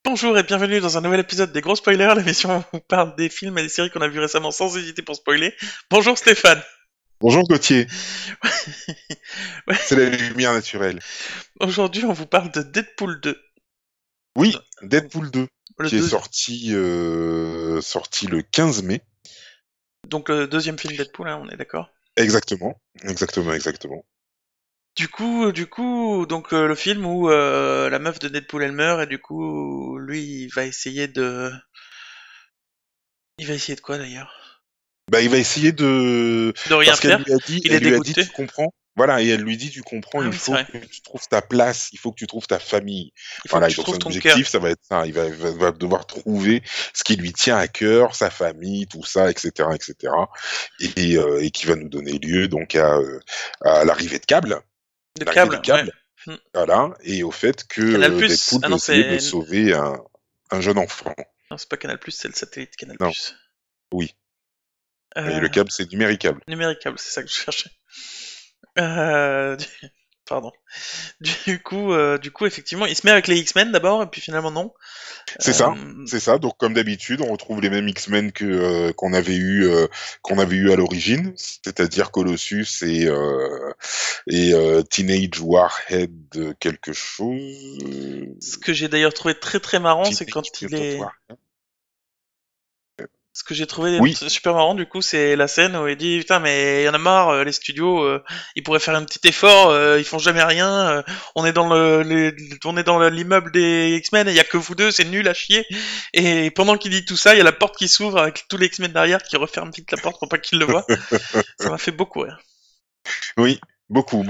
Bonjour et bienvenue dans un nouvel épisode des Gros Spoilers, l'émission où on parle des films et des séries qu'on a vus récemment sans hésiter pour spoiler. Bonjour Stéphane. Bonjour Gauthier, Ouais, c'est la lumière naturelle. aujourd'hui on vous parle de Deadpool 2. Oui, Deadpool 2, Le qui est deuxième. sorti le 15 mai. Donc le deuxième film Deadpool, hein, on est d'accord. Exactement, exactement. Le film où la meuf de Deadpool elle meurt et du coup lui il va essayer de quoi d'ailleurs? Bah, il va essayer de... De rien Parce qu'elle faire. lui a dit, Il est elle lui a dit, dégoûté. tu comprends? Voilà, et elle lui dit, tu comprends, Ah il oui c'est faut vrai. que tu trouves ta place, il faut que tu trouves ta famille. Il faut que Voilà, et tu donc trouves son ton cœur. objectif, ça va être ça. Il va devoir trouver ce qui lui tient à cœur, sa famille, tout ça, etc. Et qui va nous donner lieu donc à l'arrivée de Cable, De l'arrivée câble, des ouais. câbles. Hmm. Voilà, et au fait que Canal Plus. Deadpool Ah veut non essayer de c'est sauver un jeune enfant. non c'est pas Canal Plus, c'est le satellite Canal Non, Plus. oui. Et le Euh, câble, c'est numéricable. Numéricable, c'est ça que je cherchais. Euh, du- Pardon. Du coup, effectivement, il se met avec les X-Men d'abord, et puis finalement non. C'est ça, Euh, c'est ça. Donc comme d'habitude, on retrouve les mêmes X-Men que qu'on avait eu à l'origine, c'est-à-dire Colossus et Teenage Warhead quelque chose. Ce que j'ai d'ailleurs trouvé très très marrant, c'est Teenage quand il Mutant est. Warhead. Ce que j'ai trouvé Oui, super marrant, du coup, c'est la scène où il dit putain, mais y en a marre, les studios, ils pourraient faire un petit effort, ils font jamais rien. On est dans on est dans l'immeuble des X-Men, et y a que vous deux, c'est nul à chier. Et pendant qu'il dit tout ça, il y a la porte qui s'ouvre avec tous les X-Men derrière qui referment vite la porte pour pas qu'ils le voient. Ça m'a fait beaucoup rire. oui, beaucoup.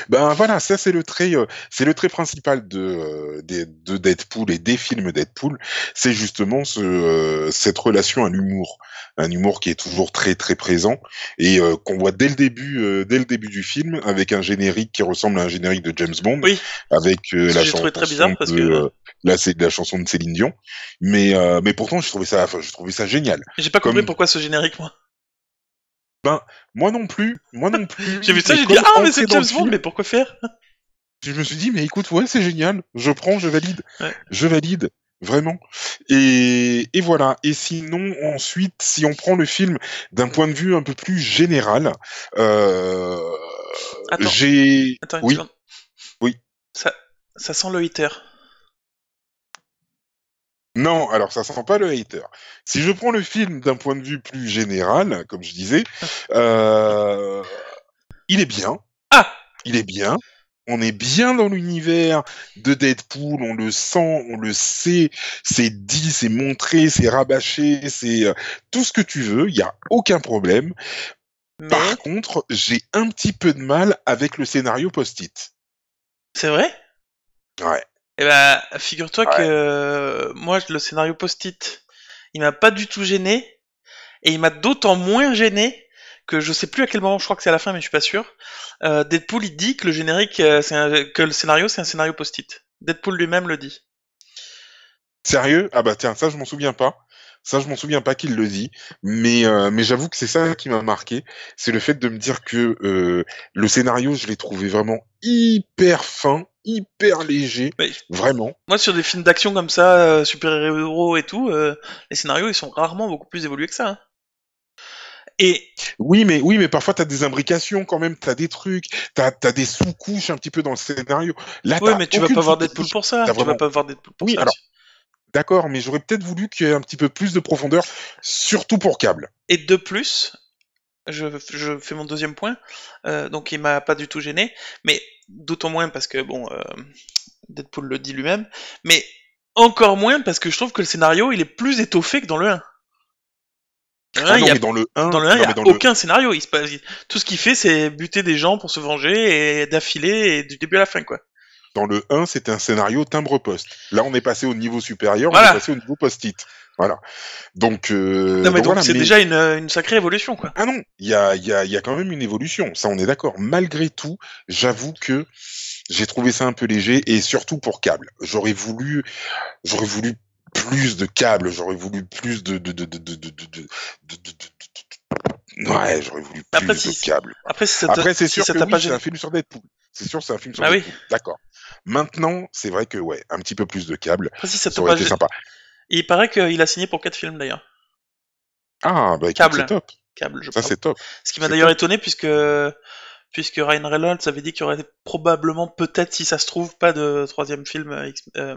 Ben voilà, ça c'est le trait principal de Deadpool et des films Deadpool, c'est justement cette relation à l'humour, un humour qui est toujours très très présent et qu'on voit dès le début du film avec un générique qui ressemble à un générique de James Bond, Oui, avec ce que j'ai trouvé très bizarre parce que là c'est de la chanson de Céline Dion, mais pourtant je trouvais ça génial. j'ai pas compris Comme pourquoi ce générique, moi. ben moi non J'ai vu plus, ça, mais j'ai dit comme ah mais entrer c'est dans le James Bond, mais film. pourquoi faire? Je me suis dit, mais écoute, ouais, c'est génial, je prends, Ouais. je valide, vraiment. Et voilà. Et sinon, ensuite, si on prend le film d'un point de vue un peu plus général, euh, Attends, j'ai, attends une oui, seconde. oui, Ça, ça sent le hater. non, alors ça sent pas le hater. Si je prends le film d'un point de vue plus général, comme je disais, euh, il est bien, Ah, il est bien. On est bien dans l'univers de Deadpool, on le sent, on le sait, c'est dit, c'est montré, c'est rabâché, c'est tout ce que tu veux, il y a aucun problème. mais Par contre, j'ai un petit peu de mal avec le scénario post-it. c'est vrai? Ouais, Eh ben, figure-toi que ouais. moi, le scénario post-it, il m'a pas du tout gêné, et il m'a d'autant moins gêné que je sais plus à quel moment, je crois que c'est à la fin, mais je suis pas sûr. Deadpool, il dit que le générique, que le scénario, c'est un scénario post-it. Deadpool lui-même le dit. Sérieux? Ah bah tiens, ça je m'en souviens pas. Ça je m'en souviens pas qu'il le dit, mais j'avoue que c'est ça qui m'a marqué, c'est le fait de me dire que le scénario, je l'ai trouvé vraiment hyper fin, hyper léger, Mais vraiment. moi, sur des films d'action comme ça, super-héros et tout, les scénarios, ils sont rarement beaucoup plus évolués que ça, hein. Et Oui, mais parfois t'as des imbrications quand même, t'as des trucs, t'as des sous-couches un petit peu dans le scénario. Là, ouais, t'as mais tu vas aucune pas voir Deadpool sous-couche. pour ça. T'as Tu vas vraiment. pas voir Deadpool pour Oui, ça alors aussi. d'accord, mais j'aurais peut-être voulu qu'il y ait un petit peu plus de profondeur, surtout pour Cable. Et de plus, je fais mon deuxième point. Donc il m'a pas du tout gêné, mais d'autant moins parce que bon, Deadpool le dit lui-même, mais encore moins parce que je trouve que le scénario il est plus étoffé que dans le 1. Dans le Ah 1, non, mais dans le dans 1, le 1, il y non mais a dans le aucun scénario. Tout ce qu'il fait, c'est buter des gens pour se venger et d'affilée et du début à la fin, quoi. dans le 1, c'était un scénario timbre-poste. Là, on est passé au niveau supérieur, on est Voilà. passé au niveau post-it. Voilà. Non mais Donc donc voilà, c'est mais déjà une sacrée évolution, quoi. ah non, il y a quand même une évolution. Ça, on est d'accord. Malgré tout, j'avoue que j'ai trouvé ça un peu léger et surtout pour Cable. J'aurais voulu plus de câbles, j'aurais voulu plus Ouais, j'aurais voulu Après, plus de câbles. après, Après, c'est si sûr ça que t'a pas oui, c'est gêné. un film sur Deadpool. C'est sûr, c'est un film sur Ah oui. Deadpool. D'accord. Maintenant, c'est vrai que ouais, un petit peu plus de câbles, Après, si ça t'a ça aurait pas été gêné. sympa. Il paraît qu'il a signé pour 4 films d'ailleurs. Ah, bah écoute, c'est Câble. top. Câble, je Ça, parle. c'est top. Ce qui m'a C'est d'ailleurs top. étonné puisque Ryan Reynolds avait dit qu'il y aurait probablement, peut-être, si ça se trouve, pas de troisième film euh,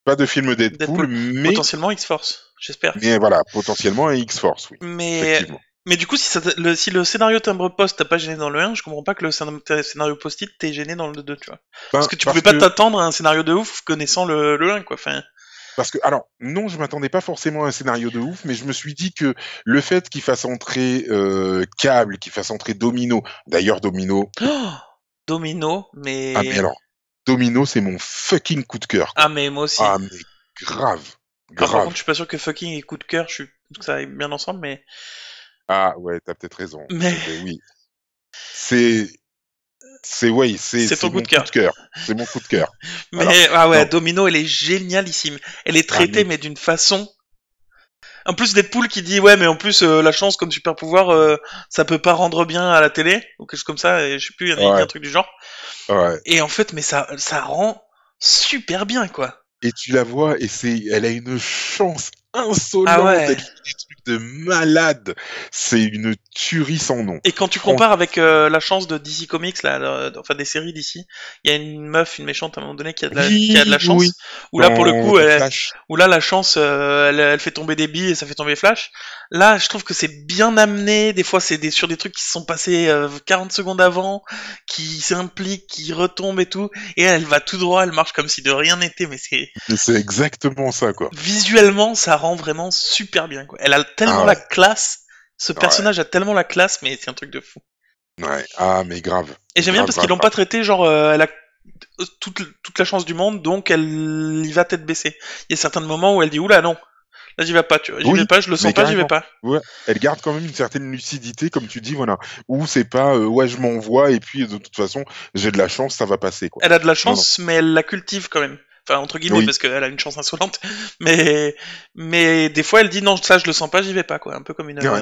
Pas de film Deadpool, Deadpool. mais Potentiellement X-Force, j'espère. voilà, potentiellement un X-Force, oui. Mais, Effectivement. mais du coup, si le scénario timbre-poste t'as pas gêné dans le 1, je comprends pas que le scénario post-it t'ait gêné dans le 2, tu vois. Parce Ben, que tu pouvais parce pas que t'attendre à un scénario de ouf connaissant le 1, quoi. Enfin, alors, non, je m'attendais pas forcément à un scénario de ouf, mais je me suis dit que le fait qu'il fasse entrer Cable, qu'il fasse entrer Domino, d'ailleurs Domino, oh, Domino, ah mais mais... alors, Domino, c'est mon fucking coup de cœur, Ah, quoi. mais moi aussi. Ah mais grave, Ah, par contre, je grave. suis pas sûr que fucking et coup de cœur, que ça aille bien ensemble, mais... Ah ouais, t'as peut-être raison. Mais Ben oui, c'est oui, c'est ton c'est coup mon de coup cœur. de cœur, c'est mon coup de cœur. Voilà. Mais, ah ouais, Non, Domino, elle est génialissime. Elle est ah traitée, mais mais d'une façon... En plus, Deadpool qui dit, ouais, mais en plus, la chance comme super pouvoir, ça peut pas rendre bien à la télé, ou quelque chose comme ça, et je sais plus, il dit un ouais, truc du genre. ouais. Et en fait, mais ça rend super bien, quoi. Et tu la vois et elle a une chance Ah insolente, ouais. elle fait des trucs de malade. C'est une tuerie sans nom. Et quand tu Franchement, compares avec la chance de DC Comics, là, enfin des séries d'ici, il y a une meuf, une méchante à un moment donné qui a de la oui, oui. chance, où là pour le coup, Dans Flash. où là la chance, elle fait tomber des billes et ça fait tomber Flash. Là, je trouve que c'est bien amené. Des fois, c'est sur des trucs qui se sont passés 40 secondes avant, qui s'impliquent, qui retombent et tout. Et elle va tout droit, elle marche comme si de rien n'était. Mais c'est C'est exactement ça, quoi. visuellement, ça rend vraiment super bien, quoi. Elle a tellement Ah la ouais, classe. Ce ouais, personnage a tellement la classe, mais c'est un truc de fou. ouais. Ah, mais grave. Et j'aime bien Grave, parce qu'ils grave, l'ont grave. pas traité genre elle a toute la chance du monde, donc elle y va tête baissée. Il y a certains moments où elle dit oula non, là j'y vais pas, tu vois, j'y vais Oui, pas, je le mais sens pas, j'y vais carrément. pas. Ouais. Elle garde quand même une certaine lucidité, comme tu dis, voilà. Où c'est pas, ouais, je m'envoie et puis de toute façon, j'ai de la chance, ça va passer, quoi. Elle a de la Non, non. chance, mais elle la cultive quand même. Enfin entre guillemets Oui, parce qu'elle a une chance insolente, mais des fois elle dit non ça je le sens pas, j'y vais pas quoi, un peu ouais,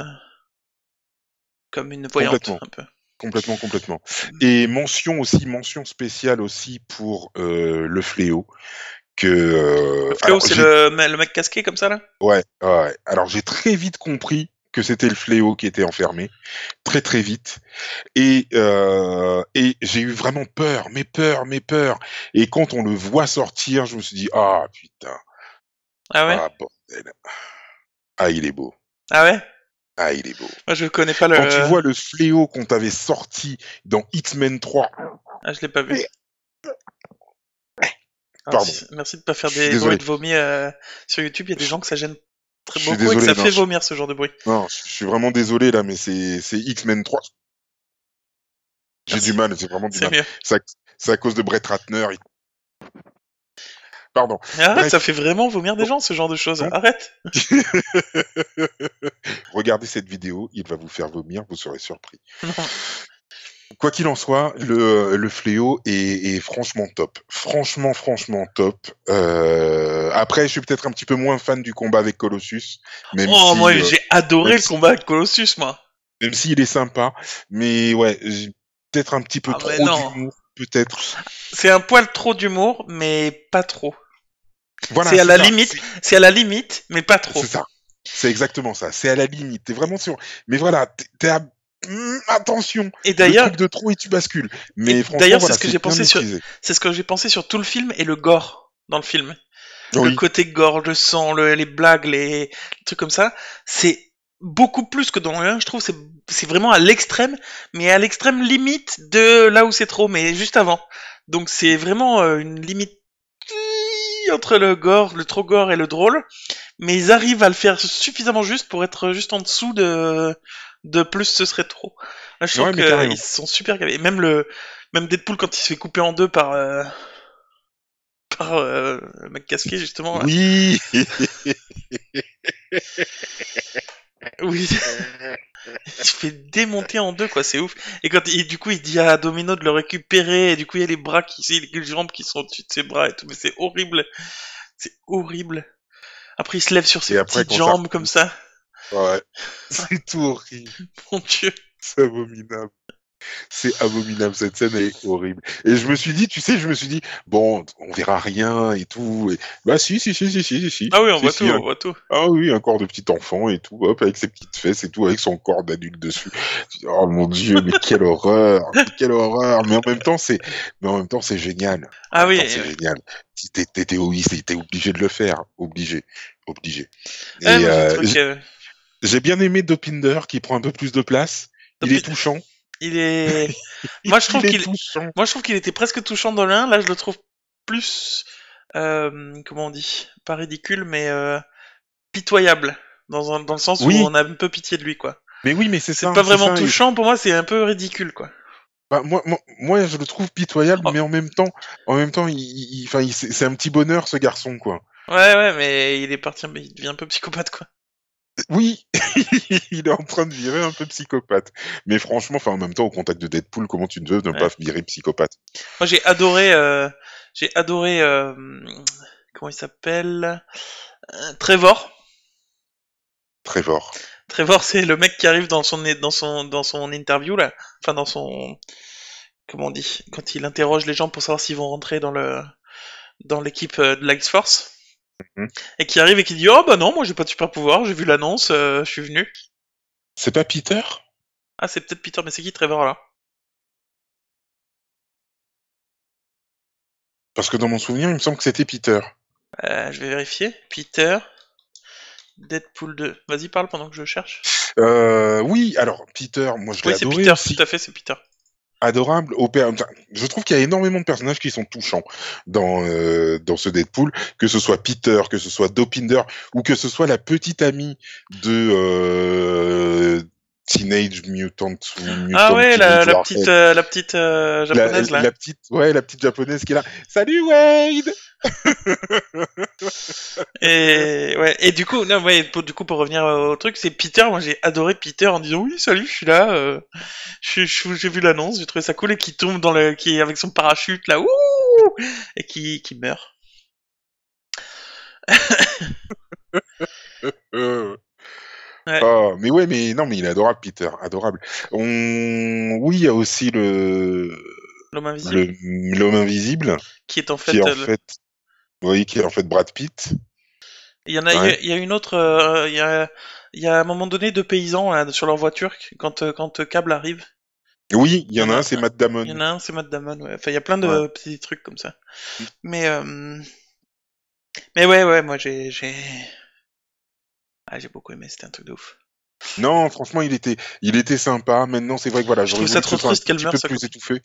comme une voyante complètement. un peu. Complètement, complètement. Et mention spéciale aussi pour le fléau que Le fléau alors c'est j'ai le mec casqué comme ça là. ouais, ouais. Alors j'ai très vite compris que c'était le fléau qui était enfermé, très très vite. Et j'ai eu vraiment peur, mais peur, mais peur. Et quand on le voit sortir, je me suis dit ah putain, Ah ouais, ah bordel, ah il est beau, ah ouais. ah il est beau. Moi je connais pas Quand tu le, vois le fléau qu'on t'avait sorti dans X-Men 3, ah je l'ai pas vu. pardon, Merci de pas faire je suis des bruits désolé. de vomi sur YouTube. Il y a des gens que ça gêne très Je suis beaucoup et que désolé, ça non, fait vomir ce genre de bruit. non, je suis vraiment désolé là, mais c'est X-Men 3. J'ai du Merci, mal, j'ai vraiment du c'est mal. mieux. C'est à cause de Brett Ratner. Pardon. Mais arrête, ça Bref. fait vraiment vomir des Donc, gens ce genre de choses. donc, Arrête. regardez cette vidéo, il va vous faire vomir, vous serez surpris. Non. Quoi qu'il en soit, le fléau est franchement top. Franchement, franchement top. Après, je suis peut-être un petit peu moins fan du combat avec Colossus, Oh, moi j'ai adoré le combat avec Colossus, moi. même s'il est sympa, mais ouais, j'ai peut-être un petit peu Ah mais trop non. d'humour, peut-être. C'est un poil trop d'humour, mais pas trop. Voilà, C'est à c'est la ça. limite, c'est à la limite, mais pas trop. C'est ça. C'est exactement ça. C'est à la limite. T'es vraiment sûr. Mais voilà, t'es à... attention, Et le d'ailleurs, truc de trop et tu bascules. et Mais franchement, d'ailleurs, voilà, c'est bien maîtrisé. c'est ce que j'ai pensé sur tout le film et le gore dans le film. Le Oui, côté gore, le sang, les blagues, les trucs comme ça, c'est beaucoup plus que dans le 1, je trouve. C'est vraiment à l'extrême, mais à l'extrême limite de là où c'est trop, mais juste avant. Donc c'est vraiment une limite entre le gore, le trop gore et le drôle, mais ils arrivent à le faire suffisamment juste pour être juste en dessous de plus ce serait trop. Là, je trouve ouais, mais qu'ils carrément. sont super gavés. Même Deadpool quand il se fait couper en deux par le mec casqué justement. Là. Oui. Oui, il se fait démonter en deux quoi, c'est ouf. Et du coup il dit à Domino de le récupérer et du coup il y a les bras les jambes qui sont au-dessus de ses bras et tout, mais c'est horrible. C'est horrible. Après il se lève sur ses Et après, petites quand ça jambes comme repousse, ça. Ouais. C'est tout horrible. Mon Dieu. C'est abominable. C'est abominable, cette scène elle est horrible. Et je me suis dit, tu sais, je me suis dit, bon, on verra rien et tout. Bah Ah oui, on si, voit tout, si, on voit tout. ah oui, un corps de petit enfant et tout, hop, avec ses petites fesses et tout, avec son corps d'adulte dessus. Oh mon Dieu, mais quelle horreur, quelle horreur. Mais en même temps, c'est génial. En Ah même oui, temps, c'est génial. Si oui, t'es obligé de le faire, obligé, obligé. ouais, Et moi j'ai trouvé que j'ai bien aimé Dopinder qui prend un peu plus de place. Il est touchant. il est. Moi je trouve Il est qu'il, touchant. moi je trouve qu'il était presque touchant dans le 1. Là je le trouve plus, comment on dit, pas ridicule, mais pitoyable dans le sens où Oui, on a un peu pitié de lui, quoi. mais oui, mais c'est C'est ça, pas c'est vraiment ça. touchant pour moi, c'est un peu ridicule, quoi. Bah, moi, je le trouve pitoyable, Oh, mais en même temps, c'est un petit bonheur, ce garçon, quoi. ouais, mais il est parti, il devient un peu psychopathe, quoi. Oui, il est en train de virer un peu psychopathe. Mais franchement, en même temps, au contact de Deadpool, comment tu ne veux ne pas Ouais. virer psychopathe? Moi j'ai adoré, comment il s'appelle, Trevor. Trevor. Trevor, c'est le mec qui arrive dans son interview là, enfin dans son, comment on dit, quand il interroge les gens pour savoir s'ils vont rentrer dans l'équipe de l'X-Force, Mhm. et qui arrive et qui dit oh bah non, moi j'ai pas de super pouvoir, j'ai vu l'annonce, je suis venu. C'est pas Peter? Ah c'est peut-être Peter, mais c'est qui Trevor là? Parce que dans mon souvenir, il me semble que c'était Peter. Je vais vérifier. Peter, Deadpool 2. Vas-y parle pendant que je cherche. Oui, alors, Peter, moi je l'ai Oui c'est adoré Peter, tout aussi. à fait c'est Peter. Adorable. Enfin, je trouve qu'il y a énormément de personnages qui sont touchants dans ce Deadpool, que ce soit Peter, que ce soit Dopinder, ou que ce soit la petite amie de Teenage Mutant ou Ah Mutant ouais Teenage Warhead. la petite japonaise là. La petite japonaise qui est là. Salut Wade! Et ouais, et du coup, non, ouais, du coup, pour revenir au truc, c'est Peter. Moi, j'ai adoré Peter en disant oui, salut, je suis là. J'ai vu l'annonce, j'ai trouvé ça cool et qui tombe qui est avec son parachute là, ouh, et qui meurt. Euh, Ouais, Ah, mais ouais, mais non, mais il est adorable, Peter, adorable. Oui, il y a aussi l'homme invisible, l'homme invisible, qui est en qui est fait, en fait, oui, qui est en fait Brad Pitt. il y en a, Ouais. il y a une autre, il y a à un moment donné deux paysans là, sur leur voiture quand Cable arrive. Oui, il Il y y en en a un, a, c'est Matt Damon. il y en a un, c'est Matt Damon. Ouais. Enfin, il y a plein Ouais. de petits trucs comme ça. Mais ouais, moi j'ai beaucoup aimé, c'était un truc de ouf. Non, franchement, il était sympa. Maintenant, c'est vrai que voilà, Je j'aurais trouve ça voulu que ce trop soit un triste tout qu'elle petit meure, peu sa plus copine. étouffé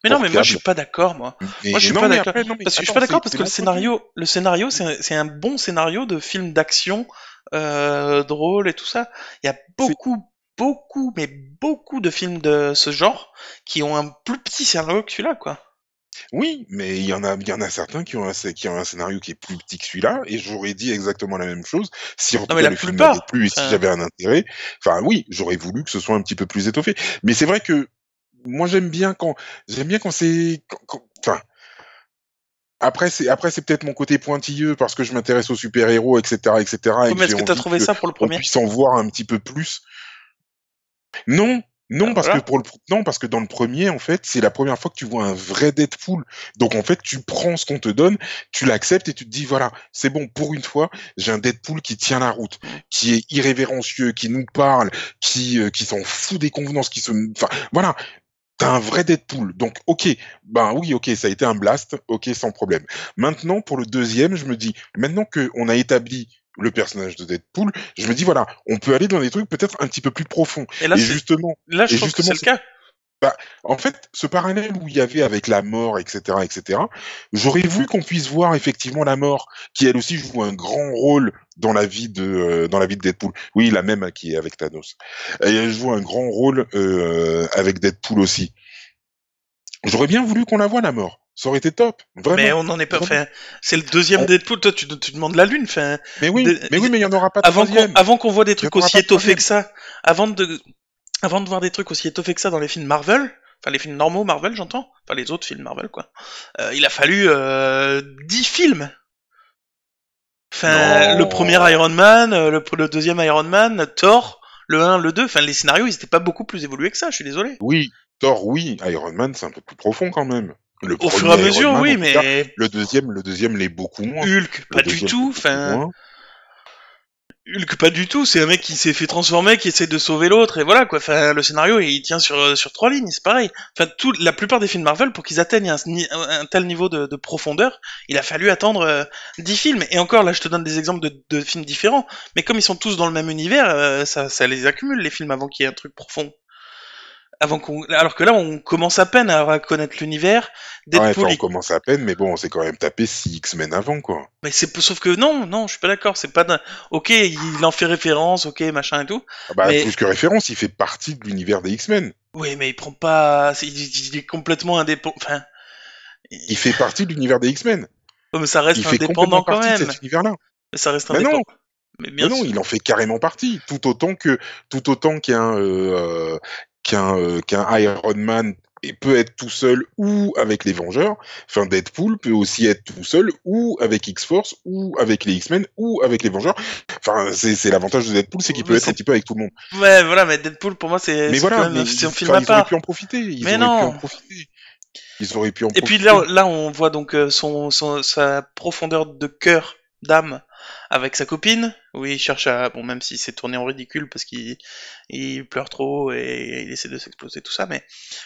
Mais non, pour mais moi je suis Cable. pas d'accord, moi. Moi Mais je suis non, pas mais d'accord. après, non, mais Parce que je suis attends, pas d'accord parce c'est que l'an prochain. le scénario, c'est un bon scénario de film d'action, drôle et tout ça. Il y a C'est mais beaucoup de films de ce genre qui ont un plus petit scénario que celui-là, quoi. Oui, mais il y en a certains qui ont un scénario qui est plus petit que celui-là, et j'aurais dit exactement la même chose si en Non tout mais cas la le film m'avait plupart, plu et si enfin, j'avais un intérêt. Enfin, oui, j'aurais voulu que ce soit un petit peu plus étoffé. Mais c'est vrai que moi j'aime bien quand enfin, après c'est peut-être mon côté pointilleux parce que je m'intéresse aux super-héros, etc., et oui, que mais j'ai est-ce que t'as envie trouvé que ça pour le on premier? puisse en voir un petit peu plus. Non, non, parce que Voilà. non, parce que dans le premier, en fait, c'est la première fois que tu vois un vrai Deadpool. Donc, en fait, tu prends ce qu'on te donne, tu l'acceptes et tu te dis, voilà, c'est bon, pour une fois, j'ai un Deadpool qui tient la route, Mm. qui est irrévérencieux, qui nous parle, qui s'en fout des convenances, enfin, voilà. T'as un vrai Deadpool. Donc, ok, ben oui, ok, ça a été un blast, ok, sans problème. Maintenant, pour le deuxième, je me dis, maintenant que on a établi le personnage de Deadpool, je me dis, voilà, on peut aller dans des trucs peut-être un petit peu plus profonds. Et Et justement, là je et trouve que justement, c'est le cas. bah, en fait, ce parallèle où il y avait avec la mort, etc., j'aurais voulu qu'on puisse voir effectivement la mort, qui elle aussi joue un grand rôle dans la vie de Deadpool. Oui, la même qui est avec Thanos. Et elle joue un grand rôle avec Deadpool aussi. J'aurais bien voulu qu'on la voie la mort. Ça aurait été top, Mais vraiment, on n'en est pas. vraiment. Enfin, c'est le deuxième On- Deadpool. Toi, tu demandes la lune. Enfin, mais oui, mais il y en aura pas de troisième. avant qu'on voit des Il y trucs en aura aussi pas de étoffés troisième. que ça, avant de voir des trucs aussi étoffés que ça dans les films Marvel, enfin les films normaux Marvel, j'entends, enfin les autres films Marvel, quoi. Il a fallu 10 films. Enfin, le premier Non. Iron Man, le deuxième Iron Man, Thor, le 1, le 2, enfin les scénarios ils étaient pas beaucoup plus évolués que ça, je suis désolé. Oui, Thor, oui. Iron Man, c'est un peu plus profond quand même. Le Au fur et à premier Iron mesure, Man, en oui, tout cas. mais Le deuxième l'est beaucoup moins. Hulk, Le pas du deuxième tout, l'est beaucoup enfin moins. Hulk pas du tout, c'est un mec qui s'est fait transformer, qui essaie de sauver l'autre, et voilà quoi. Enfin, le scénario il tient sur trois lignes, c'est pareil. Enfin, la plupart des films Marvel, pour qu'ils atteignent un tel niveau de profondeur, il a fallu attendre 10 films. Et encore là, je te donne des exemples de films différents, mais comme ils sont tous dans le même univers, ça les accumule les films avant qu'il y ait un truc profond. Alors que là, on commence à peine à connaître l'univers. Ouais, enfin, Deadpool, on commence à peine, mais bon, on s'est quand même tapé 6 X-Men avant, quoi. mais sauf que non, je suis pas d'accord. C'est pas, ok, il en fait référence, ok, machin et tout, Ah bah, mais plus que référence, il fait partie de l'univers des X-Men. oui, mais il prend pas. Il est complètement indépendant. Enfin, Il fait partie de l'univers des X-Men. oh, mais ça Il reste fait complètement indépendant quand partie de même. cet univers-là. Mais ça reste Mais non, indépendant. Mais mais bien non, sûr. il en fait carrément partie. Tout autant qu'un Iron Man peut être tout seul ou avec les Vengeurs. Enfin, Deadpool peut aussi être tout seul ou avec X-Force ou avec les X-Men ou avec les Vengeurs. Enfin, c'est l'avantage de Deadpool, c'est qu'il peut Mais être un petit peu avec tout le monde. ouais, voilà, mais Deadpool pour moi Mais c'est voilà, quand mais même c'est un film enfin, à ils auraient pu en part. profiter. Ils Mais auraient pu en non. profiter. Ils auraient pu en Et puis profiter. là on voit donc sa profondeur de cœur, d'âme, avec sa copine, où il cherche à, bon, même s'il s'est tourné en ridicule parce qu'il pleure trop et il essaie de s'exploser tout ça, mais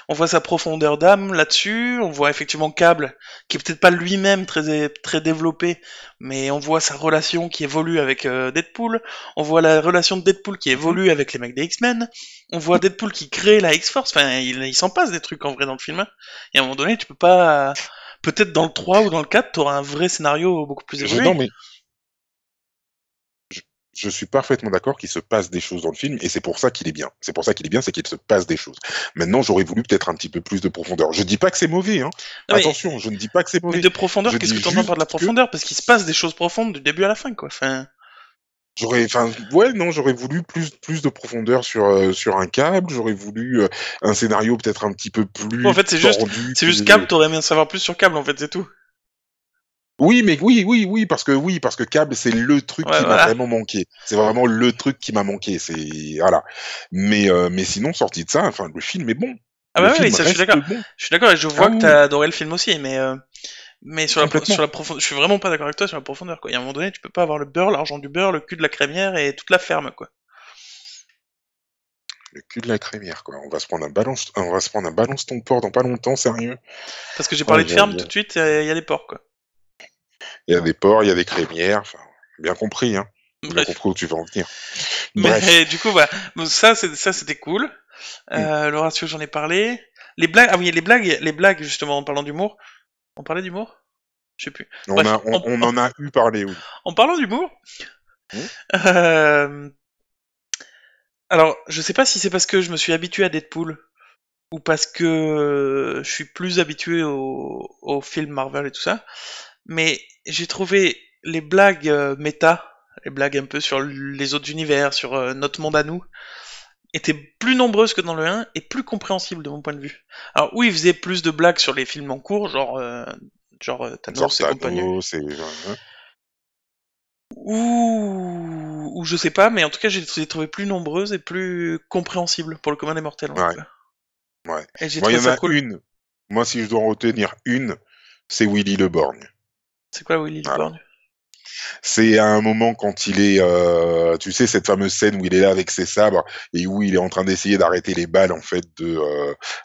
on voit sa profondeur d'âme là-dessus, on voit effectivement Cable, qui est peut-être pas lui-même très développé, mais on voit sa relation qui évolue avec Deadpool, on voit la relation de Deadpool qui Mhm. évolue avec les mecs des X-Men, on voit Deadpool qui crée la X-Force, enfin il s'en passe des trucs en vrai dans le film, hein. Et à un moment donné tu peux pas... Peut-être dans le 3 ou dans le 4, t'auras un vrai scénario beaucoup plus Non, évolué. mais je suis parfaitement d'accord qu'il se passe des choses dans le film, et c'est pour ça qu'il est bien. C'est pour ça qu'il est bien, c'est qu'il se passe des choses. Maintenant, j'aurais voulu peut-être un petit peu plus de profondeur. Je dis pas que c'est mauvais, hein. Non, Attention, je ne dis pas que c'est mais mauvais. de profondeur, Je qu'est-ce dis que t'entends par de la juste que profondeur? Parce qu'il se passe des choses profondes du début à la fin, quoi. Enfin, j'aurais voulu plus de profondeur sur un câble. J'aurais voulu un scénario peut-être un petit peu en plus fait, tordu c'est juste Cable, que. t'aurais aimé en savoir plus sur Cable, en fait, c'est tout. Oui, mais oui, parce que Cable, c'est le truc Ouais, qui m'a voilà. vraiment manqué. C'est vraiment le truc qui m'a manqué. C'est voilà. Mais sinon, sorti de ça, enfin, le film est bon. Ah Le bah oui, film ça, je suis reste d'accord. bon. Je suis d'accord et je Ah vois que oui, t'as adoré le film aussi, mais sur complètement. la profondeur, je suis vraiment pas d'accord avec toi sur la profondeur, quoi. Il y a un moment donné, tu peux pas avoir le beurre, l'argent du beurre, le cul de la crémière et toute la ferme, quoi. Le cul de la crémière, quoi. On va se prendre un balance ton porc dans pas longtemps, sérieux. Parce que j'ai parlé de Aïe, ferme aïe, tout aïe. de suite, il y a les porcs, quoi. Il y a des porcs, il y a des crémières. Enfin, bien compris, hein. Bien Bref. compris où tu vas en venir. Bref. Mais du coup, voilà. Bon, ça, c'était cool. Hmm. Le ratio, j'en ai parlé. Les blagues, ah oui, les blagues, justement, en parlant d'humour. On parlait d'humour? Je sais plus. On, Bref, a, on en a eu parlé, oui. en parlant d'humour, Hmm. euh, alors, je sais pas si c'est parce que je me suis habitué à Deadpool ou parce que je suis plus habitué aux films Marvel et tout ça, mais j'ai trouvé les blagues méta, les blagues un peu sur les autres univers, sur notre monde à nous, étaient plus nombreuses que dans le 1 et plus compréhensibles de mon point de vue. Alors oui, ils faisaient plus de blagues sur les films en cours, genre Thanos et compagnie. Zortano, c'est. Ou je sais pas, mais en tout cas, j'ai les trouvé plus nombreuses et plus compréhensibles pour le commun des mortels, en tout Ouais, cas. ouais. Et j'ai Moi, il trouvé y en ça a cool. une. Moi, si je dois en retenir une, c'est Willy le Borgne. C'est quoi Willy le Voilà. Borgne? C'est à un moment quand il est, tu sais, cette fameuse scène où il est là avec ses sabres et où il est en train d'essayer d'arrêter les balles, en fait,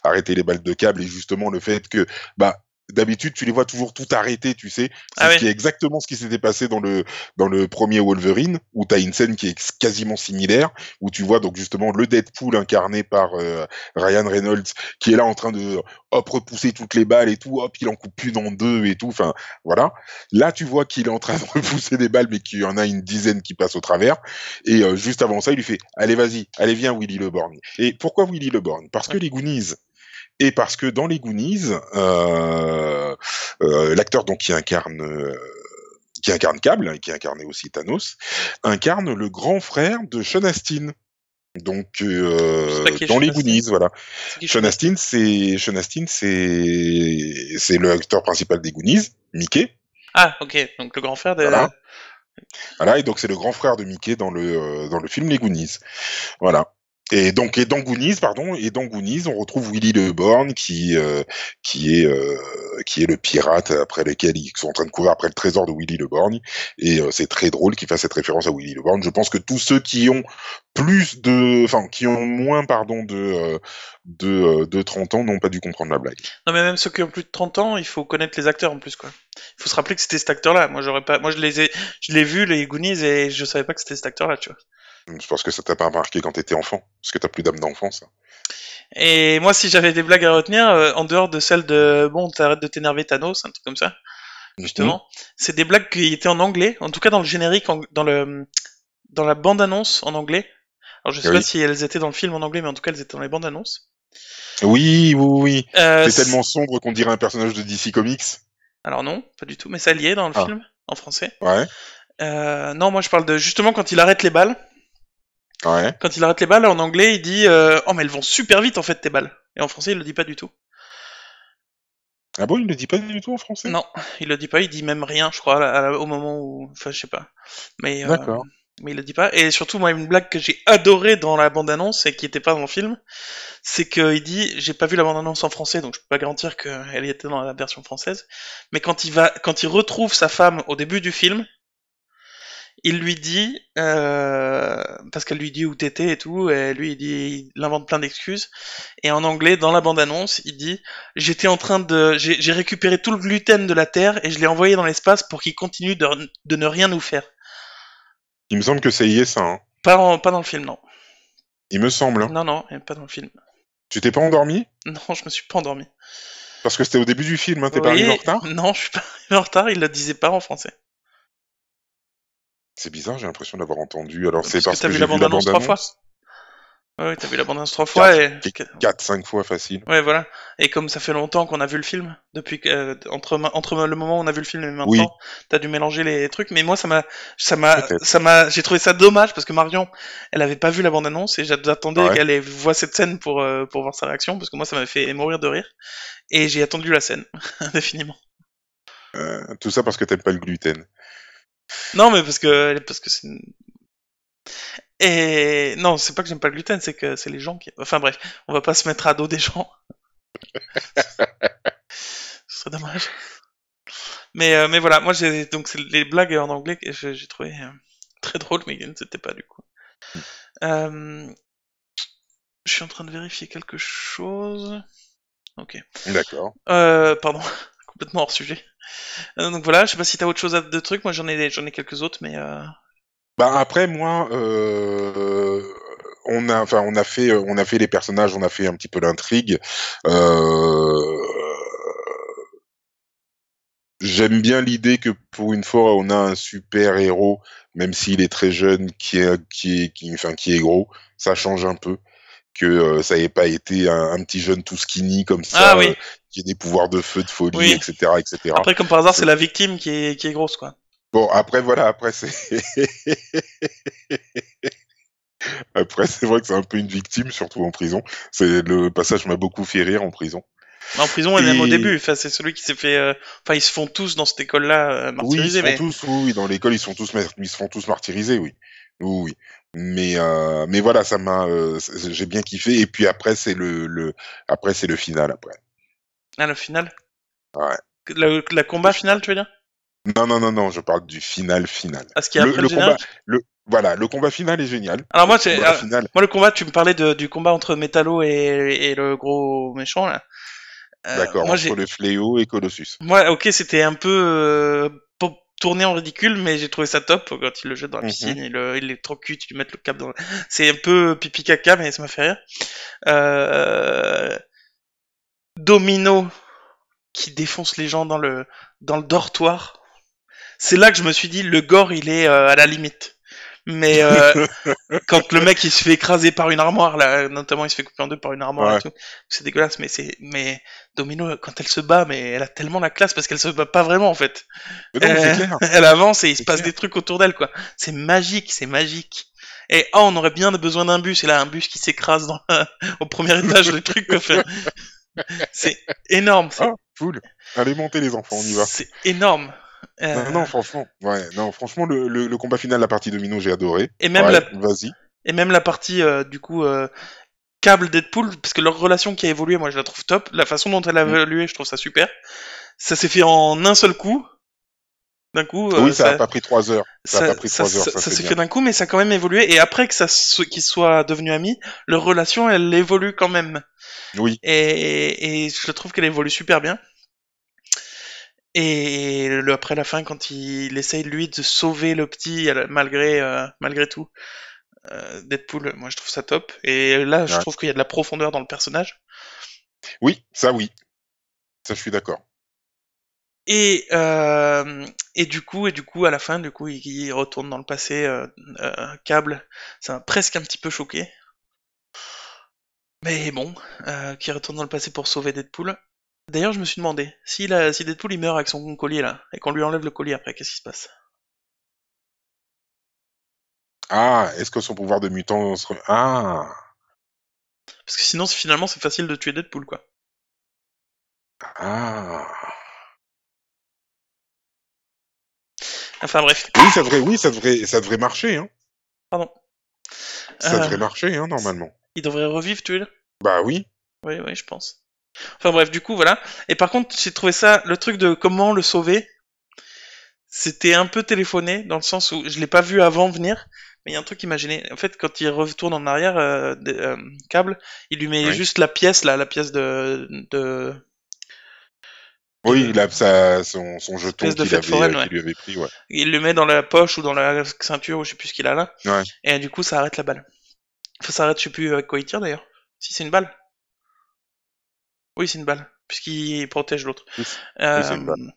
arrêter les balles de câble, et justement le fait que, bah, d'habitude, tu les vois toujours tout arrêter, tu sais. C'est Ah ce ouais. qui est exactement ce qui s'était passé dans le premier Wolverine, où t'as une scène qui est quasiment similaire, où tu vois donc justement le Deadpool incarné par Ryan Reynolds, qui est là en train de, hop, repousser toutes les balles et tout, hop, il en coupe une en deux et tout, enfin, voilà. Là, tu vois qu'il est en train de repousser des balles, mais qu'il y en a une dizaine qui passent au travers. Et juste avant ça, il lui fait: allez, vas-y, allez, viens, Willy Le Borgne. Et pourquoi Willy Le Borgne? Parce que les Goonies. Et parce que dans les Goonies, l'acteur donc qui incarne Cable, et qui incarnait aussi Thanos, incarne le grand frère de Sean Astin. Donc Je sais pas qui est dans Sean les Astin. Goonies, voilà. C'est qui Sean Sean Astin? Astin, c'est le acteur principal des Goonies, Mickey. Ah, ok. Donc le grand frère Voilà. de... Voilà, et donc c'est le grand frère de Mickey dans le film Les Goonies. Voilà. Et dans Goonies, pardon, et dans Goonies, on retrouve Willy le Borgne qui est le pirate après lequel ils sont en train de courir après le trésor de Willy le Borgne. Et c'est très drôle qu'il fasse cette référence à Willy le Borgne. Je pense que tous ceux qui ont qui ont moins, pardon, de 30 ans n'ont pas dû comprendre la blague. Non, mais même ceux qui ont plus de 30 ans, il faut connaître les acteurs en plus, quoi. Il faut se rappeler que c'était cet acteur-là. Moi, j'aurais pas, moi, je l'ai vu, les Goonies, et je savais pas que c'était cet acteur-là, tu vois. Je pense que ça t'a pas marqué quand t'étais enfant, parce que t'as plus d'âme d'enfant, ça. Et moi, si j'avais des blagues à retenir, en dehors de celles de, bon, t'arrêtes de t'énerver Thanos, un truc comme ça, Mhm. justement, c'est des blagues qui étaient en anglais, en tout cas dans le générique, dans la bande-annonce en anglais. Alors, je sais pas Oui. si elles étaient dans le film en anglais, mais en tout cas, elles étaient dans les bandes-annonces. Oui, oui, oui. Euh, C'est c- tellement sombre qu'on dirait un personnage de DC Comics. alors non, pas du tout, mais ça y est dans le Ah, film, en français. ouais, Non, moi je parle de justement quand il arrête les balles. ouais. Quand il arrête les balles, en anglais, il dit oh, mais elles vont super vite en fait, tes balles. Et en français, il le dit pas du tout. Ah bon, il le dit pas du tout en français? Non, il le dit pas, il dit même rien, je crois, au moment où. Enfin, je sais pas. Mais, euh, D'accord. mais il le dit pas. Et surtout, moi, une blague que j'ai adorée dans la bande-annonce et qui était pas dans le film, c'est qu'il dit j'ai pas vu la bande-annonce en français, donc je peux pas garantir qu'elle était dans la version française. Mais quand il retrouve sa femme au début du film, il lui dit, parce qu'elle lui dit où t'étais et tout, et lui il invente plein d'excuses. Et en anglais, dans la bande-annonce, il dit, j'ai récupéré tout le gluten de la Terre et je l'ai envoyé dans l'espace pour qu'il continue de ne rien nous faire. Il me semble que c'est ça, hein. Pas dans le film, non. Il me semble, hein. Non, non, pas dans le film. Tu t'es pas endormi? Non, je me suis pas endormi. Parce que c'était au début du film, hein, t'es pas arrivé en Oui, retard? non, je suis pas arrivé en retard, il le disait pas en français. C'est bizarre, j'ai l'impression d'avoir entendu. Alors c'est Parce que parce t'as que vu j'ai la vu la bande-annonce 3 fois. bande-annonce? Oui, t'as vu la bande-annonce 3 fois Quatre, et... 5 fois facile. Ouais, voilà. Et comme ça fait longtemps qu'on a vu le film, depuis que, entre le moment où on a vu le film et Oui, maintenant, t'as dû mélanger les trucs. Mais moi, peut-être. j'ai trouvé ça dommage parce que Marion, elle avait pas vu la bande-annonce et j'attendais Ouais. qu'elle voit cette scène pour voir sa réaction parce que moi, ça m'avait fait mourir de rire. Et j'ai attendu la scène, indéfiniment. Tout ça parce que t'aimes pas le gluten. Non, mais parce que c'est, et non, c'est pas que j'aime pas le gluten, c'est que c'est les gens qui, enfin bref, on va pas se mettre à dos des gens. Ce serait dommage. Mais voilà, moi j'ai donc c'est les blagues en anglais que j'ai trouvé très drôle, mais ne c'était pas du coup. Euh, je suis en train de vérifier quelque chose. Ok. D'accord. Pardon, complètement hors sujet. Donc voilà, je sais pas si t'as autre chose de trucs. Moi j'en ai quelques autres, mais Bah après moi, on a fait les personnages, on a fait un petit peu l'intrigue. Euh, J'aime bien l'idée que pour une fois on a un super héros, même s'il est très jeune, qui est gros. Ça change un peu que ça ait pas été un petit jeune tout skinny comme ah ça, oui, qui ait des pouvoirs de feu, de folie, oui. etc., etc. Après comme par hasard, c'est la victime qui est grosse quoi. Bon, après voilà, après c'est après c'est vrai que c'est un peu une victime, surtout en prison. C'est le passage m'a beaucoup fait rire en prison. En prison et même au Et début, enfin c'est celui qui s'est fait, enfin ils se font tous dans cette école-là oui, ils se martyriser, font mais tous, oui, oui, dans l'école ils se font tous martyriser, oui, oui, oui. Mais voilà, j'ai bien kiffé. Et puis après après c'est le final après. ah le final, Ouais. la Le combat final. final, tu veux dire? Non, non, non, non, je parle du final final. À ce qu'il y a après le Le combat, générique? voilà, le combat final est génial. Alors Le moi, combat final, moi le combat, tu me parlais du combat entre Metallo et le gros méchant là. d'accord, Moi entre le fléau et Colossus. moi ok, c'était un peu tourné en ridicule, mais j'ai trouvé ça top quand il le jette dans la Mhm. piscine, il l'électrocute, il lui met le cap dans. C'est un peu pipi caca, mais ça m'a fait rire. Euh, Domino qui défonce les gens dans le dortoir. C'est là que je me suis dit le gore il est à la limite. Mais quand le mec il se fait écraser par une armoire là, notamment il se fait couper en deux par une armoire et Ouais. tout, c'est dégueulasse. Mais Domino quand elle se bat, mais elle a tellement la classe parce qu'elle se bat pas vraiment en fait. Mais non, mais c'est clair, Elle avance et il se c'est passe clair. des trucs autour d'elle quoi. C'est magique, c'est magique. Et oh, on aurait bien besoin d'un bus et là un bus qui s'écrase au premier étage le truc quoi. Enfin, c'est énorme, Ah, cool. Allez monter les enfants, on y va. c'est énorme. Non, franchement, ouais, non, franchement, le combat final, la partie domino, j'ai adoré. Et même Ouais, la, vas-y. et même la partie, du coup, Cable Deadpool, parce que leur relation qui a évolué, moi je la trouve top. La façon dont elle a Mm. évolué, je trouve ça super. Ça s'est fait en un seul coup. D'un coup, Oui, ça a pas pris 3 heures. Ça a pas pris ça, 3 heures, ça, ça ça c'est s'est bien. fait d'un coup, mais ça a quand même évolué. Et après que qu'ils soient devenus amis, leur relation, elle évolue quand même. Oui, Et je trouve qu'elle évolue super bien. Et après la fin, quand il essaye lui de sauver le petit malgré tout, Deadpool, moi je trouve ça top. Et là, je ouais. trouve qu'il y a de la profondeur dans le personnage. Oui, ça je suis d'accord. Et euh, et du coup, à la fin, du coup, il retourne dans le passé. Cable, ça m'a presque un petit peu choqué. Mais bon, qui retourne dans le passé pour sauver Deadpool. D'ailleurs, je me suis demandé, si Deadpool il meurt avec son collier là, et qu'on lui enlève le collier après, qu'est-ce qui se passe? Ah, est-ce que son pouvoir de mutant serait... Ah, Parce que sinon, finalement, c'est facile de tuer Deadpool, quoi. ah. Enfin bref, Oui, ça devrait marcher, hein. pardon. Ça Euh, devrait marcher, hein, normalement. il devrait revivre, tu veux dire? Bah oui. Oui, oui, je pense. Enfin bref, du coup, voilà. Et par contre, j'ai trouvé ça, le truc de comment le sauver, c'était un peu téléphoné, dans le sens où je l'ai pas vu avant venir, mais il y a un truc qui m'a gêné. En fait, quand il retourne en arrière, Cable, il lui met Oui. juste la pièce, là, la pièce de Oui, il a son jeton espèce de fête foraine, ouais. qu'il lui avait pris, ouais. Il le met dans la poche ou dans la ceinture, ou je sais plus ce qu'il a là, Ouais. et du coup, ça arrête la balle. Enfin, ça arrête, je sais plus avec quoi il tire d'ailleurs. Si c'est une balle. Oui, c'est une balle, puisqu'il protège l'autre. Oui, oui, c'est une Euh, balle.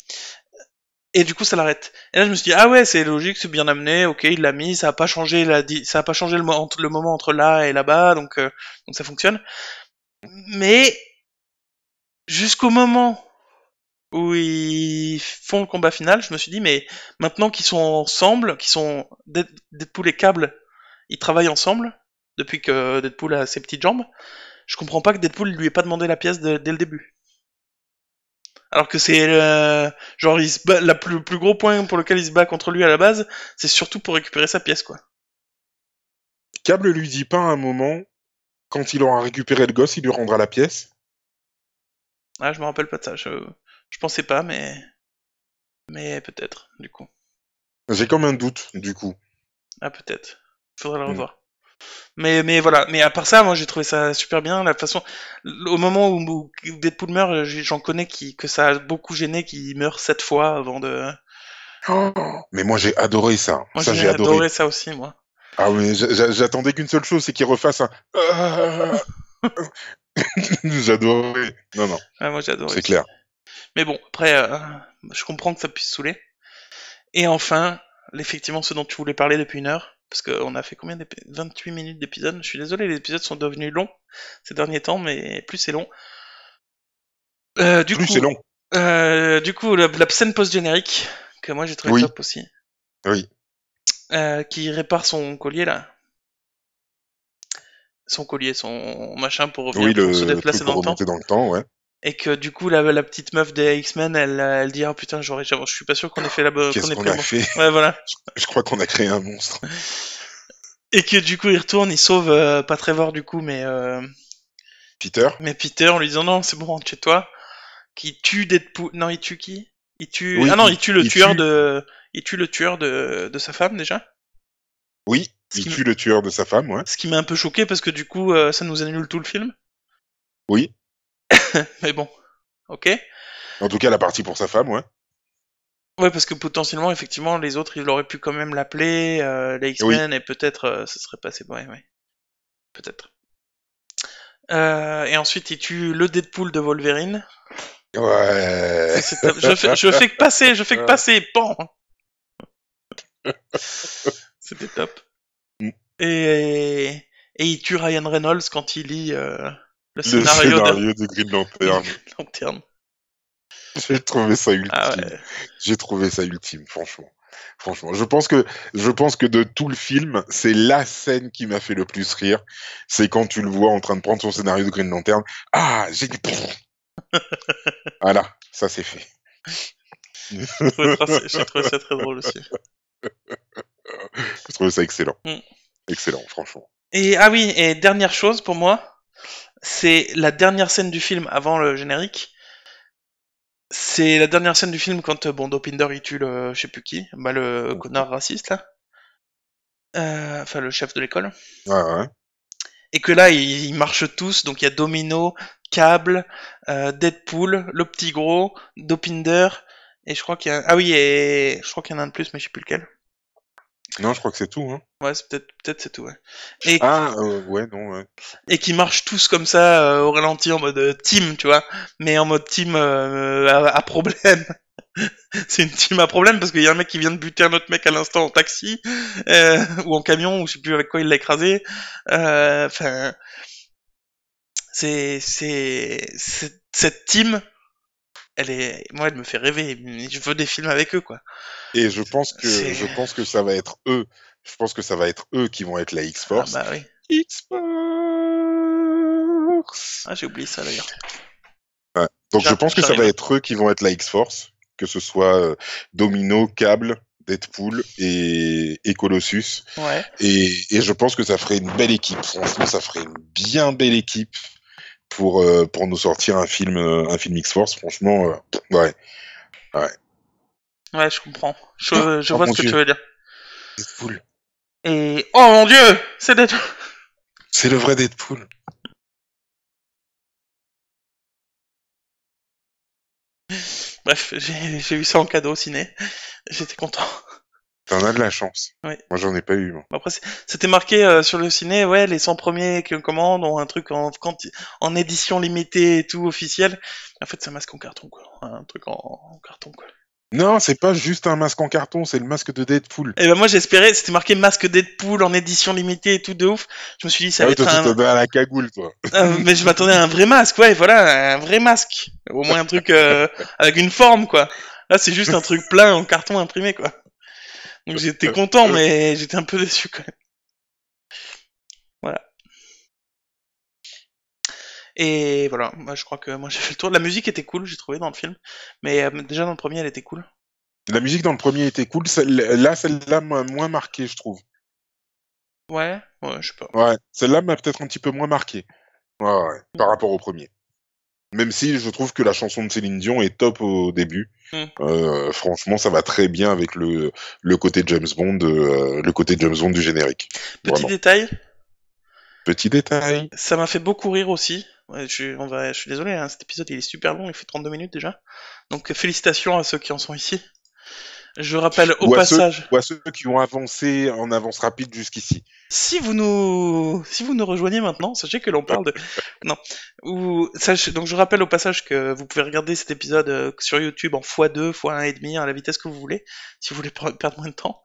et du coup, ça l'arrête. Et là, je me suis dit, ah ouais, c'est logique, c'est bien amené, ok, il l'a mis, ça a pas changé ça a pas changé le moment entre là et là-bas, donc ça fonctionne. Mais, jusqu'au moment où ils font le combat final, je me suis dit, mais maintenant qu'ils sont ensemble, Deadpool et Cable, ils travaillent ensemble, depuis que Deadpool a ses petites jambes, je comprends pas que Deadpool lui ait pas demandé la pièce dès le début. Alors que c'est genre le plus gros point pour lequel il se bat contre lui à la base, c'est surtout pour récupérer sa pièce quoi. Cable lui dit pas à un moment, quand il aura récupéré le gosse, il lui rendra la pièce. Ah, je me rappelle pas de ça, je pensais pas mais peut-être du coup. J'ai comme un doute, du coup. Ah peut-être. Faudrait le Hmm. revoir. Mais voilà, mais à part ça, moi j'ai trouvé ça super bien la façon au moment où Deadpool meurt, j'en connais que ça a beaucoup gêné qu'il meure 7 fois avant de. Oh, mais moi j'ai adoré ça. Moi Ça j'ai j'ai adoré. adoré ça aussi moi. Ah mais j'attendais qu'une seule chose, c'est qu'il refasse un... J'adorais. Non, non, Ouais, moi j'ai adoré c'est aussi. clair. Mais bon, après je comprends que ça puisse saouler. Et enfin, effectivement, ce dont tu voulais parler depuis 1 heure, parce qu'on a fait combien 28 minutes d'épisode. Je suis désolé, les épisodes sont devenus longs ces derniers temps, mais plus c'est long. Euh, du Plus c'est coup, long. la scène post-générique, que moi j'ai trouvé Oui, top aussi, oui. qui répare son collier là. Son collier, son machin pour Oui, revenir, pour se le truc déplacer dans pour le temps. remonter dans le temps, ouais. Et que du coup, la petite meuf des X-Men, elle dit, ah putain, je suis pas sûr qu'on ait fait qu'on Qu'est-ce ait qu'on pris le a bon. fait? Ouais, voilà. Je crois qu'on a créé un monstre. Et que du coup, il retourne, il sauve, pas Trevor du coup, Peter? mais Peter en lui disant non, c'est bon, rentre chez toi. Qui tue Deadpool. Non, il tue qui? Il tue. Ah Oui, non, il tue le il tueur tue... de. Il tue le tueur de sa femme déjà. Oui, Ce il qui, tue le tueur de sa femme, ouais. ce qui m'a un peu choqué parce que du coup, ça nous annule tout le film. Oui. Mais bon, ok. En tout cas, la partie pour sa femme, ouais. Ouais, parce que potentiellement, effectivement, les autres, ils auraient pu quand même l'appeler, les Oui. X-Men, et peut-être ça serait passé. Ouais, ouais, peut-être. Et ensuite, il tue le Deadpool de Wolverine. Ouais. Ça, c'est top. Je fais que passer, pan. C'était top. Mm. Et, et il tue Ryan Reynolds quand il lit le Le scénario scénario de Green de Lantern. Lanterne. J'ai trouvé ça Ah ultime. ouais. J'ai trouvé ça ultime, franchement. Franchement, je pense que de tout le film, c'est la scène qui m'a fait le plus rire. C'est quand tu le vois en train de prendre son scénario de Green Lantern. Ah, j'ai dit... Voilà, ça c'est fait. J'ai trouvé ça très drôle aussi. Je trouve ça excellent. Mm. Excellent, franchement. Et ah oui, et dernière chose pour moi, c'est la dernière scène du film avant le générique. C'est la dernière scène du film quand bon Dopinder il tue le je sais plus qui, bah le connard raciste là, enfin le chef de l'école. Ouais, ouais. Et que là ils marchent tous, donc il y a Domino, Cable, Deadpool, le petit gros, Dopinder, et je crois qu'il y a ah oui et je crois qu'il y en a un de plus mais je sais plus lequel. Non, je crois que c'est tout, hein. Ouais, c'est peut-être c'est tout ouais. Et Ah, ouais, non, ouais. et qui marchent tous comme ça au ralenti en mode team, tu vois, mais en mode team à problème. C'est une team à problème parce qu'il y a un mec qui vient de buter un autre mec à l'instant en taxi ou en camion ou je sais plus avec quoi il l'a écrasé. Enfin, cette team, moi elle me fait rêver. Je veux des films avec eux quoi. Et C'est je pense que ça va être eux. Je pense que ça va être eux qui vont être la ah X-Force. bah oui. X-Force. Ah j'ai oublié ça d'ailleurs. Ouais. Donc je pense que ça va être eux qui vont être la X-Force, que ce soit Domino, Cable, Deadpool et Colossus. Ouais. Et je pense que ça ferait une belle équipe. Franchement, ça ferait une bien belle équipe pour nous sortir un film X-Force. Franchement, ouais. Ouais. Ouais, je comprends. Je vois mon ce que Dieu. tu veux dire. Deadpool. Et oh mon dieu, c'est Deadpool. C'est le vrai Deadpool. Bref, j'ai eu ça en cadeau au ciné. J'étais content. T'en as de la chance. Oui. Moi, j'en ai pas eu, moi. Après, c'était marqué sur le ciné, ouais, les 100 premiers qui commandent ont un truc en édition limitée et tout, officiel. En fait, c'est un masque en carton, quoi. Un truc en carton, quoi. Non, c'est pas juste un masque en carton, c'est le masque de Deadpool. Et ben moi, j'espérais, c'était marqué masque Deadpool en édition limitée et tout de ouf. Je me suis dit, ça Ah va oui, toi, être tu un... t'en as à la cagoule, toi. Mais je m'attendais à un vrai masque, ouais, voilà, un vrai masque. Au moins un truc avec une forme, quoi. Là, c'est juste un truc plein en carton imprimé, quoi. Donc j'étais content, mais j'étais un peu déçu, quand même. Voilà. Et voilà, moi je crois que moi j'ai fait le tour. La musique était cool, j'ai trouvé dans le film. Mais déjà dans le premier, elle était cool. La musique dans le premier était cool, celle-là m'a moins marqué, je trouve. Ouais, je sais pas. Ouais, celle-là m'a peut-être un petit peu moins marqué. Ouais, par rapport au premier. Même si je trouve que la chanson de Céline Dion est top au début. Franchement, ça va très bien avec le côté James Bond, du générique. Petit Vraiment. détail, Petit détail. ça m'a fait beaucoup rire aussi. Ouais, je suis désolé, hein, cet épisode il est super long, il fait 32 minutes déjà. Donc félicitations à ceux qui en sont ici. Je rappelle au passage, Ou à ceux qui ont avancé en avance rapide jusqu'ici. si vous nous rejoignez maintenant, sachez que l'on parle de non donc je rappelle au passage que vous pouvez regarder cet épisode sur YouTube en x2, x1,5 à la vitesse que vous voulez si vous voulez perdre moins de temps.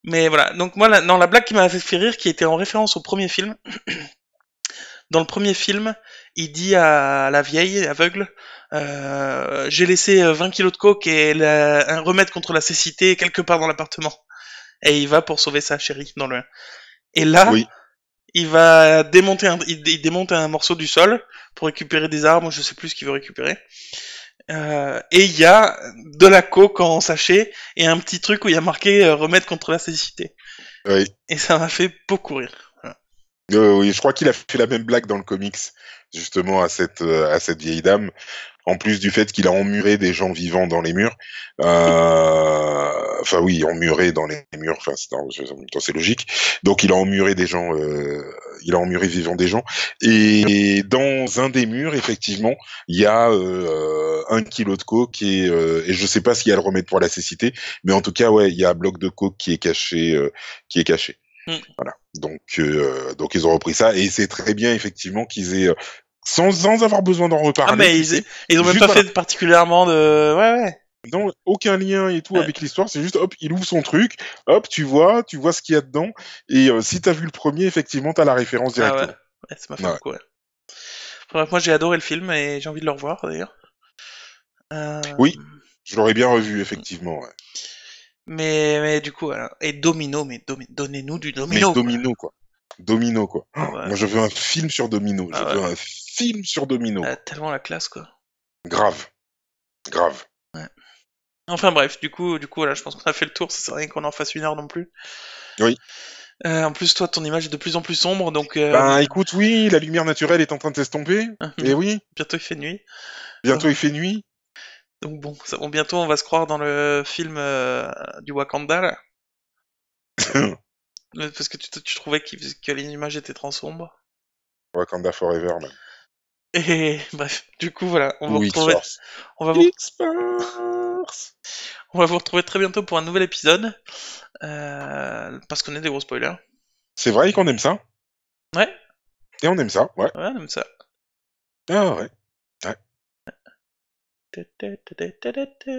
Mais voilà, donc moi la blague qui m'a fait rire qui était en référence au premier film. Dans le premier film, il dit à la vieille aveugle j'ai laissé 20 kilos de coke et un remède contre la cécité quelque part dans l'appartement. Et il va pour sauver sa chérie dans le. Et là, Oui. il va démonter il démonte un morceau du sol pour récupérer des armes, je sais plus ce qu'il veut récupérer. Et il y a de la coke en sachet et un petit truc où il y a marqué remède contre la cécité. Oui. Et ça m'a fait beaucoup rire. Voilà. Oui, je crois qu'il a fait la même blague dans le comics, justement à cette vieille dame. En plus du fait qu'il a emmuré des gens vivants dans les murs. Enfin oui, emmuré dans les murs. Enfin, en même temps, c'est logique. Donc il a emmuré des gens. Il a emmuré vivant des gens. Et dans un des murs, effectivement, il y a 1 kilo de coke et je sais pas s'il y a le remède pour la cécité, mais en tout cas, ouais, il y a un bloc de coke qui est caché, Voilà. Donc ils ont repris ça et c'est très bien effectivement qu'ils aient sans avoir besoin d'en reparler. Ah mais ils ont même pas fait particulièrement de ouais. Non, aucun lien et tout Ouais. avec l'histoire, c'est juste hop, il ouvre son truc, hop, tu vois ce qu'il y a dedans et si t'as vu le premier, effectivement, t'as la référence directement. Ah ouais, ça m'a fait beaucoup rire. Bref, moi j'ai adoré le film et j'ai envie de le revoir d'ailleurs. Oui, je l'aurais bien revu effectivement. Ouais. Mais du coup, voilà. Et Domino, donnez-nous du Domino. Mais Domino quoi. Domino quoi. Ah ouais. Moi je veux un film sur Domino. Je veux un film sur Domino. Tellement la classe quoi. Grave. Grave. Ouais. Enfin bref, du coup, voilà, je pense qu'on a fait le tour, ça sert à rien qu'on en fasse 1 heure non plus. Oui. En plus, toi, ton image est de plus en plus sombre, donc Ben écoute, oui, la lumière naturelle est en train de s'estomper. Et oui, bientôt il fait nuit. bientôt il fait nuit. Donc bon, bientôt on va se croire dans le film du Wakanda, là. Parce que tu trouvais que l'image était trop sombre. Wakanda Forever, même. Et bref, du coup, voilà, Ou X-Force. on va vous, X-Force. on va vous retrouver très bientôt pour un nouvel épisode, parce qu'on est des gros spoilers. C'est vrai qu'on aime ça. Ouais, Et on aime ça, ouais. ouais, on aime ça. Ah ouais. Ouais. Ta, ta, ta, ta, ta, ta.